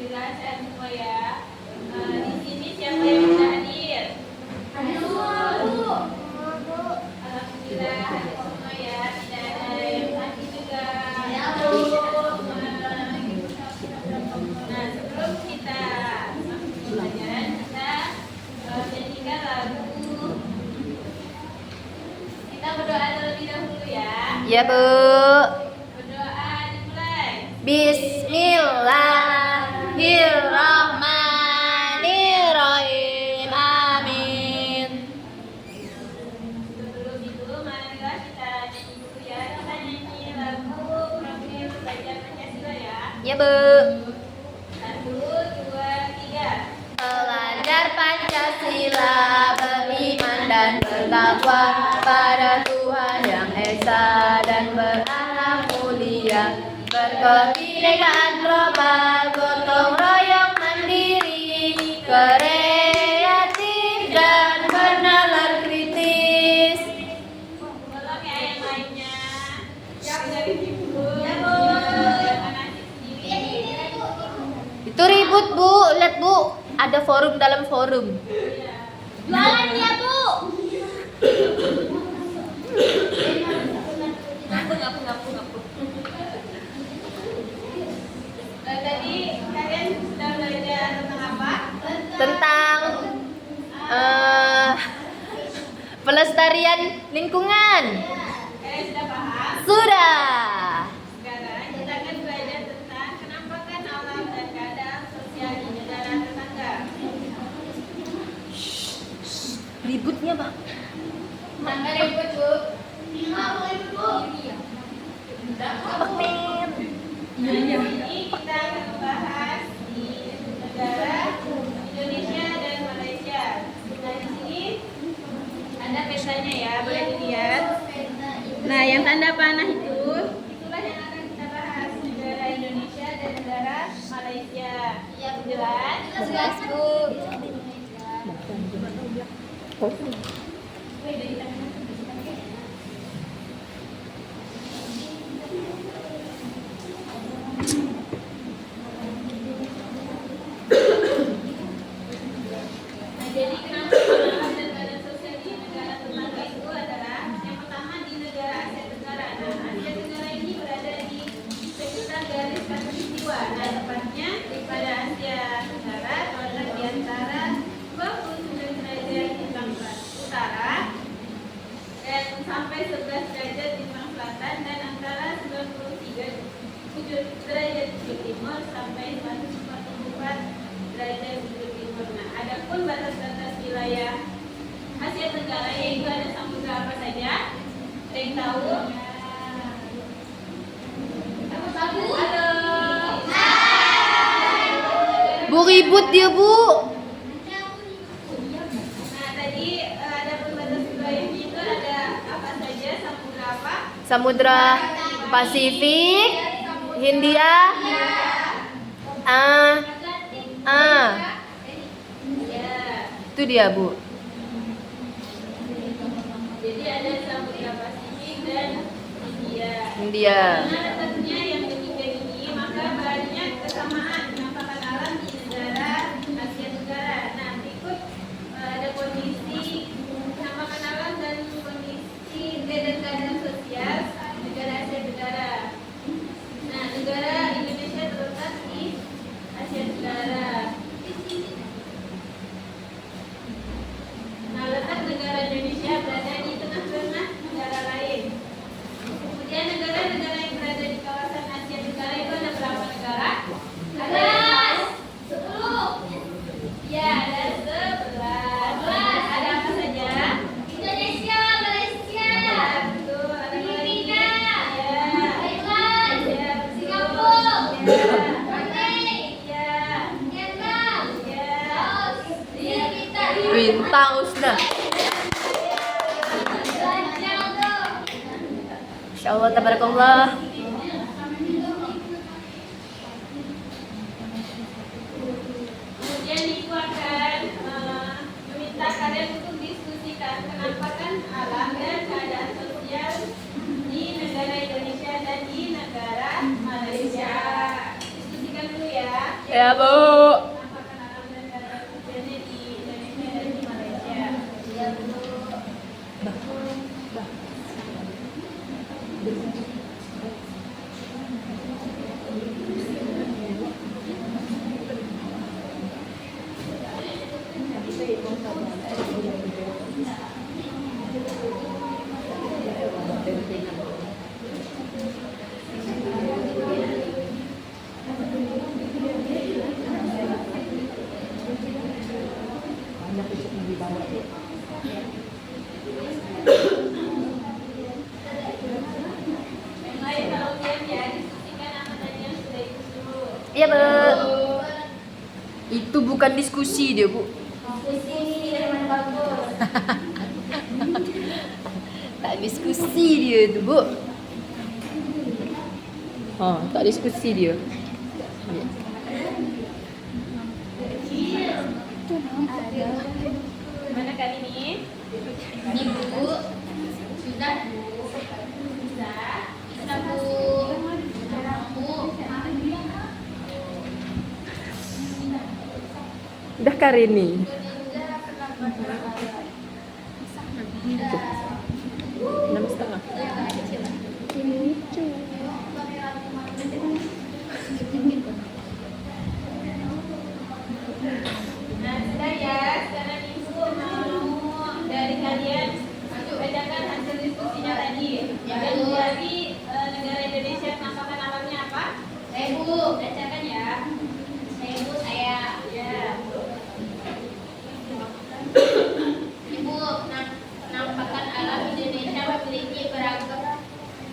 Alhamdulillah sehat semua ya. Di sini siapa yang bisa hadir? Hadir semua, Bu. Alhamdulillah hadir semua ya. Tidak ada yang sakit juga. Ya, Bu. Nah, sebelum kita masuk ke pelajaran, kita nyanyikan lagu. Kita berdoa terlebih dahulu ya. Ya, Bu. Berdoa dimulai. Bismillahirrahmanirrahim. Amin. Sebelum itu, marilah kita nyanyi dulu ya. Kita nyanyi lagu Profil Belajar Pancasila ya. Ya, Bu. 1, 2, 3. Belajar Pancasila, beriman dan bertakwa pada Tuhan yang Esa dan berakhlak mulia, berkebinekaan global, gotong royong mandiri, kreatif dan bernalar kritis. Tolong ya yang lainnya. Siap dari ibu. Ya, Bu. Jangan asik sendiri. Itu ribut, Bu. Lihat, Bu. Ada forum dalam forum. Jualan ya, Bu. Ngapu. Tadi kalian sudah belajar tentang apa? Tentang pelestarian lingkungan. Kalian sudah paham? Sudah. Sekarang kita akan belajar tentang kenampakan alam dan keadaan sosial di negara tetangga. Ributnya, Bang. Tangga ribut, Bu. Nggak boleh, Bu. Nah, di sini kita akan membahas di negara Indonesia dan Malaysia. Nah, di sini ada petanya ya, boleh dilihat. Nah, yang tanda panah itu, itulah yang akan kita bahas, negara Indonesia dan negara Malaysia. Jelas? Jelas, Bu. Nah, jadi kenampakan alam dan keadaan sosial di negara tetangga itu adalah yang pertama di negara Asia Tenggara. Nah, Asia Tenggara ini berada di sekitar garis khatulistiwa. Nah, tepatnya pada Asia Tenggara terletak di antara 29 derajat bintang utara dan sampai 11 derajat bintang selatan dan antara 93 derajat bujur timur sampai 144 derajat bujur timur. Nah, adapun batas-batas wilayah Asia Tenggara yaitu ada samudra apa saja? Ada yang tahu? Tahu? Halo. Bu, ribut dia, Bu. Nah, tadi ada batas wilayahnya itu ada apa saja? Samudra apa? Samudra Pasifik, Hindia, Ya. itu dia, Bu. Jadi ada Samudra Pasifik dan India. India. Karena letaknya yang ketiga ini, maka banyak kesamaan penampakan alam di negara Asia Tenggara. Nah, berikut ada kondisi penampakan alam dan kondisi dan keadaan sosial negara Asia Tenggara. Nah, negara Indonesia terletak di Asia Tenggara. Nah, letak negara Indonesia berada di tengah-tengah negara lain. Kemudian negara-negara yang berada di kawasan Asia Tenggara itu ada berapa negara? Ada 10. Ya, ada 11. Ada apa saja? Indonesia, Malaysia. Ya, betul. Ada Filipina. Ya. Thailand. Ya, Singapura. Ya. Brunei. Ya. Vietnam. Ya. Laos. Bintang Usna. Insya Allah, tabarakallah. Kemudian ibu akan meminta kalian untuk diskusikan penampakan alam dan keadaan sosial di negara Indonesia dan di negara Malaysia. Diskusikan dulu ya. Ya, Bu. Penampakan alam dan cara kerjanya di Indonesia dan di Malaysia. Ya, Bu. Yang lain kalau ujian ya diskusikan apa tadi yang sudah disuruh. Iya, Bu. Itu bukan diskusi dia, Bu. Diskusi dari mana bagus. Tak diskusi dia tu, Bu. Tak diskusi dia. Mana kali ini? Ini, Bu. Sudah, Bu. Bisa, Bu. Udah Karini. 6,5. Nah, sudah ya. Sekarang Ibu mau dari kalian bacakan hasil diskusinya tadi. Yang dari negara Indonesia penampakan alamnya apa? Bu. Bacakan ya. Bu, saya. Ya. Ibu, penampakan alam Indonesia memiliki beragam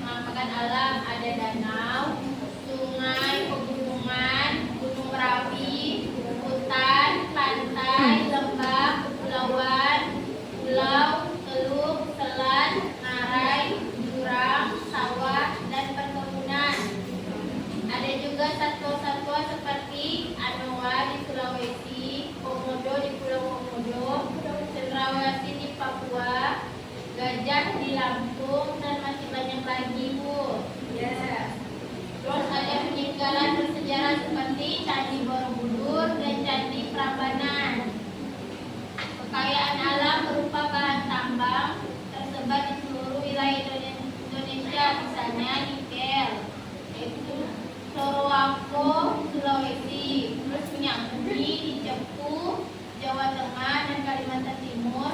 penampakan alam. Ada danau, sungai, pegunungan, gunung merapi, hutan, pantai, lembah, kepulauan, pulau, teluk, selat, ngarai, jurang, sawah, dan perkebunan. Ada juga satwa-satwa seperti anoa di Sulawesi, komodo di Pulau Komodo, cendrawasih di Papua, gajah di Lampung, dan masih banyak lagi, Bu. Ya. Terus ada peninggalan bersejarah seperti Candi Borobudur dan Candi Prambanan. Kekayaan alam berupa bahan tambang tersebar di seluruh wilayah Indonesia, misalnya nikel, yaitu Sorowako, Sulawesi, terus minyak bumi di Cepu, Jawa Tengah dan Kalimantan Timur,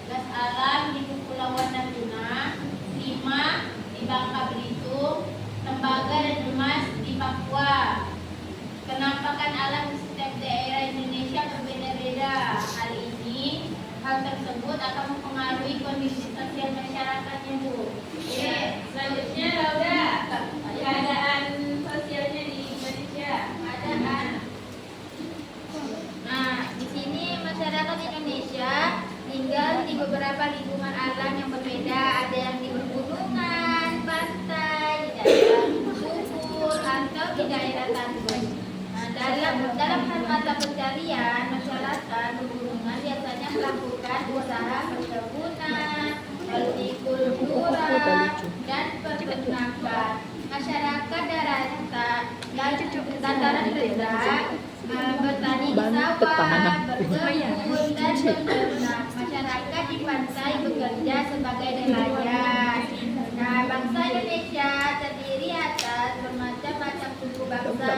gas alam di Kepulauan Natuna, timah di Bangka Belitung, tembaga dan emas di Papua. Penampakan alam di setiap daerah Indonesia berbeda-beda. Hal tersebut akan mempengaruhi kondisi sosial masyarakatnya, Bu. Oke, selanjutnya Lauda, keadaan sosialnya di Indonesia. Keadaan. Nah, di sini masyarakat Indonesia tinggal di beberapa lingkungan alam yang berbeda. Ada yang di pegunungan, pantai, di daerah subur, atau di daerah tandus. Nah, dalam hal mata pencarian, masyarakat pegunungan biasanya melakukan usaha perkebunan, hortikultura, dan peternakan. Masyarakat dataran rendah bertani di sawah, berkebun, dan beternak. Masyarakat di pantai bekerja sebagai nelayan. Nah, bangsa Indonesia terdiri atas bermacam-macam suku bangsa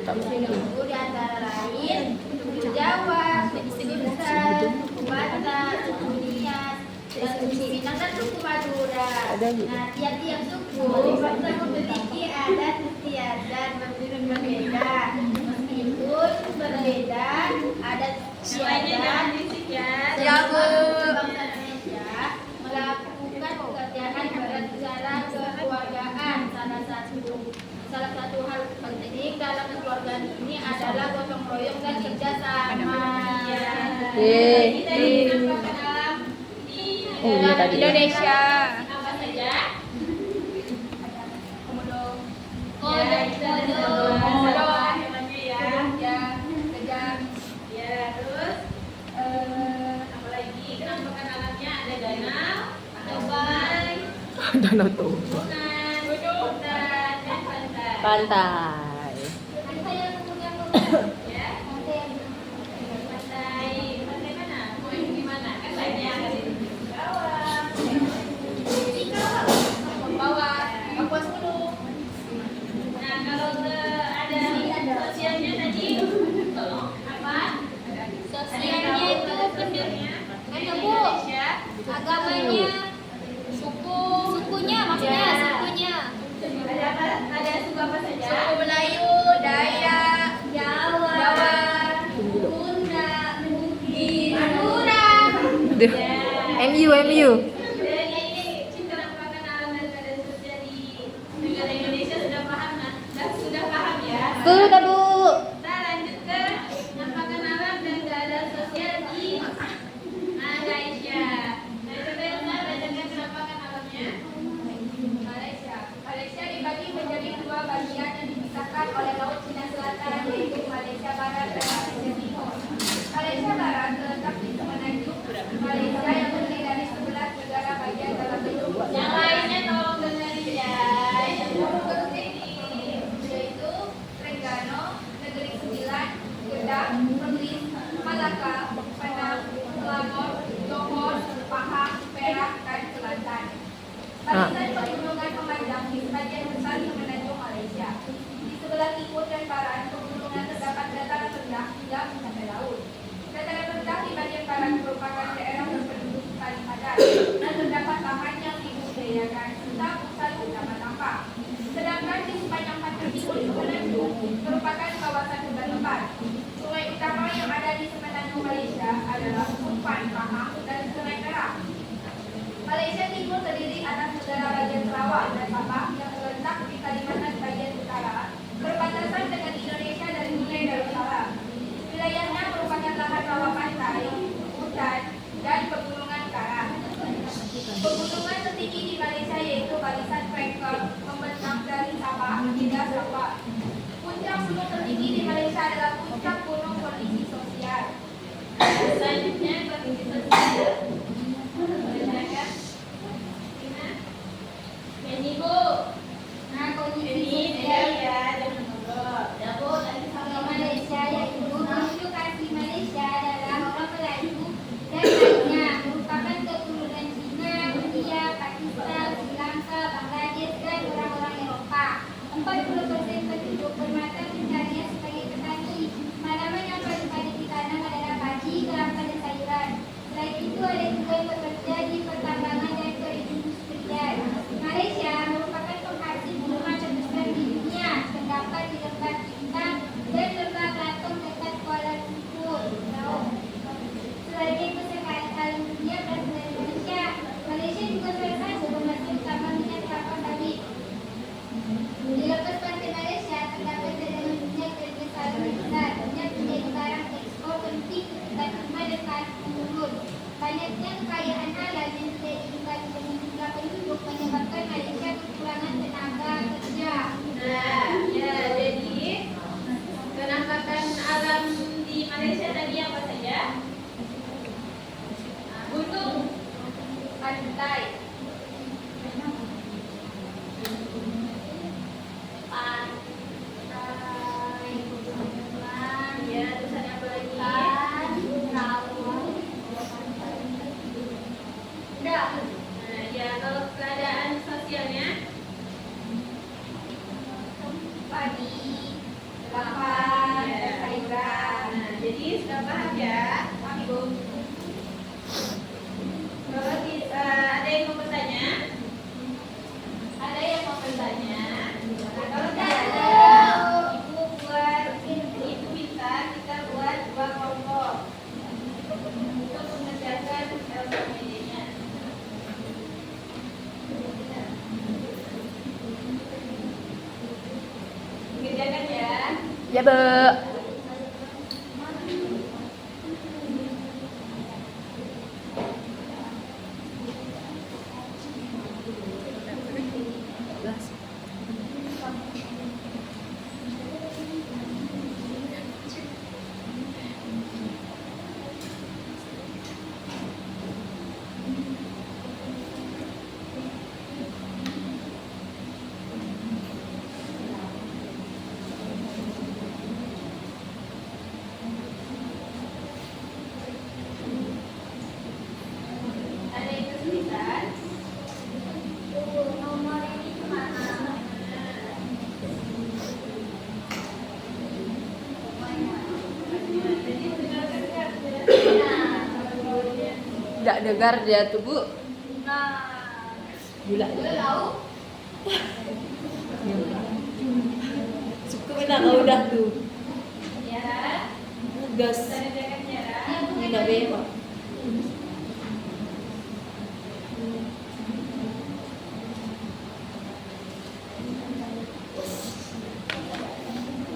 dan suku di antara lain suku Jawa, suku Indonesia, suku Batak, suku Nias, suku Minang, dan suku Madura. Nah, tiap-tiap suku bangsa memiliki adat istiadat berbeda. Meskipun berbeda, adat Yang lainnya jangan istiadat berisik ya. Ya, Bu. Bangsa Indonesia melakukan pekerjaan secara kekeluargaan. Salah satu hal penting dalam kekeluargaan ini adalah gotong royong dan kerjasama. Ini tadi penampakan alam di iya tadi. Indonesia. apa saja? Komodo. Ya, kita ada Komodo. hewannya ya. Ya, gajah. Ya, terus apa lagi? Penampakan alamnya ada danau, sungai, Danau tuh. gunung, hutan, dan pantai. Pantai. Ya. Pantai mana? Mau yang di mana? Kan lainnya ada di Karawang. Di Karawang. Bawah. Kapuas dulu. Nah, kalau ada sosialnya tadi, tolong apa? Sosialnya itu Bu. Agamanya, sukunya maksudnya Ya. sukunya. Ada apa? Ada suku apa saja? Suku Melayu, Dayak, Jawa, Sunda, Bugis, Madura. Aduh. MU. Dan ini cinta merupakan alam dan keadaan sosial di negara Indonesia sudah paham nah? Sudah paham ya? Sudah, Bu. Kita lanjut ke merupakan alam dan keadaan sosial di Malaysia. Nah, coba Elsa bacakan penampakan alamnya. Malaysia dibagi menjadi dua bagian yang dipisahkan oleh Laut Cina Selatan, yaitu Malaysia Barat dan Malaysia Timur. Malaysia Barat terletak di semenanjung Malaysia yang terdiri dari 11 negara bagian dalam bentuk Yang lainnya tolong dengerin ya. Yang berikut ini, yaitu Terengganu, Negeri Sembilan, Kedah, Perlis, Malaka, Penang, Selangor, Johor, Pahang, Perak, dan Kelantan. Barisan pegunungan memanjang di sebagian besar semenanjung Malaysia. Di sebelah timur dan barat, pegunungan terdapat dataran rendah hingga mencapai laut. Dataran rendah di bagian barat merupakan daerah berpenduduk paling padat dan terdapat lahan yang dibudidayakan serta pusat utama tambang. Sedangkan di sepanjang pantai timur semenanjung merupakan kawasan hutan lebat. Sungai utama yang ada di semenanjung Malaysia adalah Umpan, Pahang, dan Sungai Perak. Malaysia Timur terdiri atas negara bagian Sarawak dan Sabah yang terletak di Kalimantan bagian utara, berbatasan dengan Indonesia dari Brunei Darussalam. Wilayahnya merupakan lahan rawa pantai, hutan, dan pegunungan karang. Pegunungan tertinggi di Malaysia yaitu barisan Frankel membentang dari Sabah hingga Sarawak. Puncak gunung tertinggi di Malaysia adalah puncak gunung kondisi sosial. selanjutnya kondisi sosial. Bacakan. Ina. Ini Bu. Nah, kondisi Ini sosial ya, jangan ngobrol. Ya Bu, tadi Orang Malaysia yaitu penduduk asli Malaysia adalah orang Melayu dan lainnya merupakan keturunan Cina, India, Pakistan, Sri Lanka, Bangladesh dan orang-orang Eropa. 40% penduduk bermata pencarian sebagai petani. Tanaman yang paling banyak ditanam adalah padi, kelapa dan sayuran. Selain itu ada juga yang bekerja di pertambangan dan perindustrian. Malaysia merupakan penghasil bunga terbesar di dunia, terdapat di Lembah Bintang dan Lembah Belatung dekat Kuala Lumpur. Sebagai peserta alam dunia berasal dari Malaysia, Malaysia juga salah satu penghasil utama minyak kelapa sawit. Di lepas pantai Malaysia terdapat cadangan minyak dan gas alam yang besar. Minyak menjadi barang ekspor penting dan cuma dekat menurun. Banyaknya kekayaan alam yang tidak diimbangi dengan jumlah penduduk menyebabkan Malaysia kekurangan tenaga kerja. Nah, ya jadi penampakan alam di Malaysia tadi apa saja? Gunung, Pantai, ya terus ada apa lagi? Nah, ya kalau keadaan sosialnya, padi, kelapa, ya. dan sayuran. Nah, jadi sudah paham ya, Ibu. Kalau ada yang mau bertanya? Ada yang mau bertanya? Nah, kalau tidak ada, Ibu buat Ibu minta kita buat 2 kelompok untuk mengerjakan LKPD-nya. Mengerjakan ya. Ya, Bu. Nggak dengar dia tuh, Bu. Nah, Gula. tahu? Cukup enak kalau udah tuh. Tiara, Gas. tanda tangan Tiara. Tidak bebas.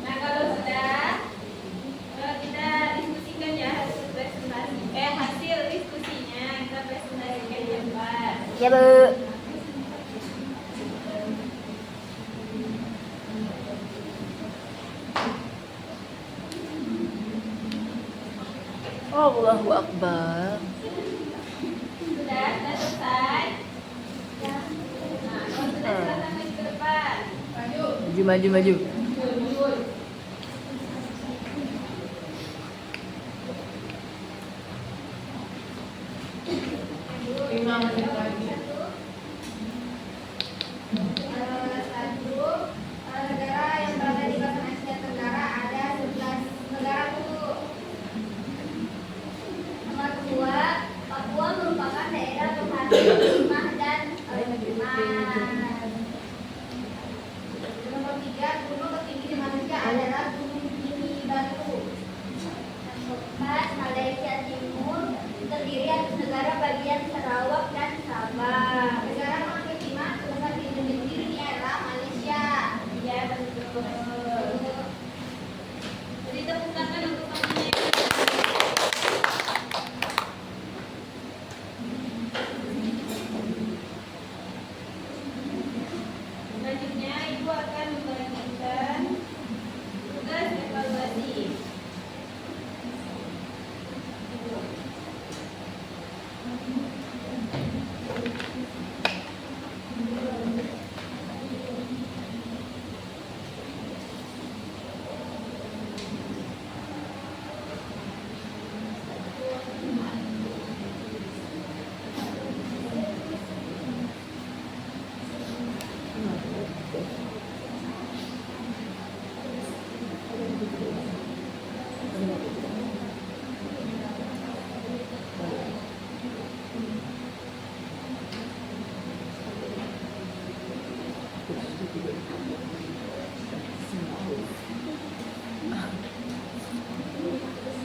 Nah, kalau sudah, kita diskusikan ya hasil presentasi. Hasil diskusinya kita presentasikan ya, Pak. Ya, Bu. Allahu Akbar. Sudah selesai. Nah, kalau sudah silakan maju ke depan. Maju. Satu, negara yang berada di kawasan Asia Tenggara ada 11 negara tuh. Nomor 2, Papua merupakan daerah penghasil timah dan emas. Nomor 3, gunung tertinggi di Malaysia adalah Gunung Kinibalu. Nomor 4, Malaysia Timur terdiri atas negara bagian Sarawak dan Sabah. Negara penghasil timah terbesar di Indonesia adalah Malaysia. Ya, betul. Jadi tepuk tangan untuk temannya. Selanjutnya, Ibu akan membagikan tugas evaluasi.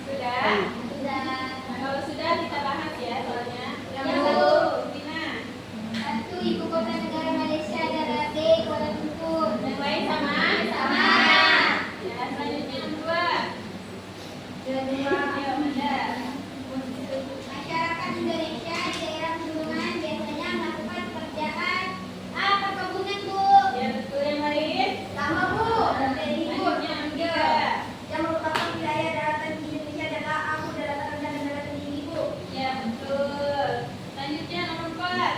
Sudah? Nah, kalau sudah kita bahas ya soalnya. Yang Ya, Bu. satu, Tina. 1. Ibu kota negara Malaysia adalah D. Kuala Lumpur. Yang lain sama? Sama. Ya, selanjutnya yang kedua. Kedua, Ayo, Amanda. masyarakat Indonesia di daerah pegunungan biasanya melakukan pekerjaan perkebunan, Bu. Ya, betul. Yang lain? Sama, Bu. Dari Ibu. Selanjutnya yang ketiga. Yang merupakan wilayah daratan di Indonesia adalah Aku, daratan rendah dan daratan tinggi, Bu. Ya, betul. Selanjutnya nomor 4.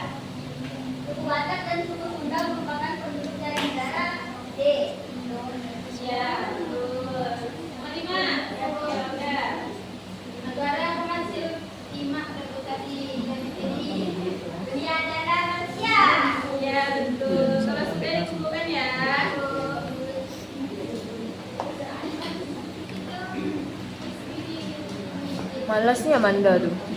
Suku Batak dan suku Sunda merupakan penduduk dari negara D. Indonesia. Ya, betul. Nomor 5. Ya, udah. Negara yang penghasil timah terbesar di Indonesia dunia adalah Malaysia. Ya, betul. Kalau sudah dikumpulkan ya. Malasnya Amanda tuh.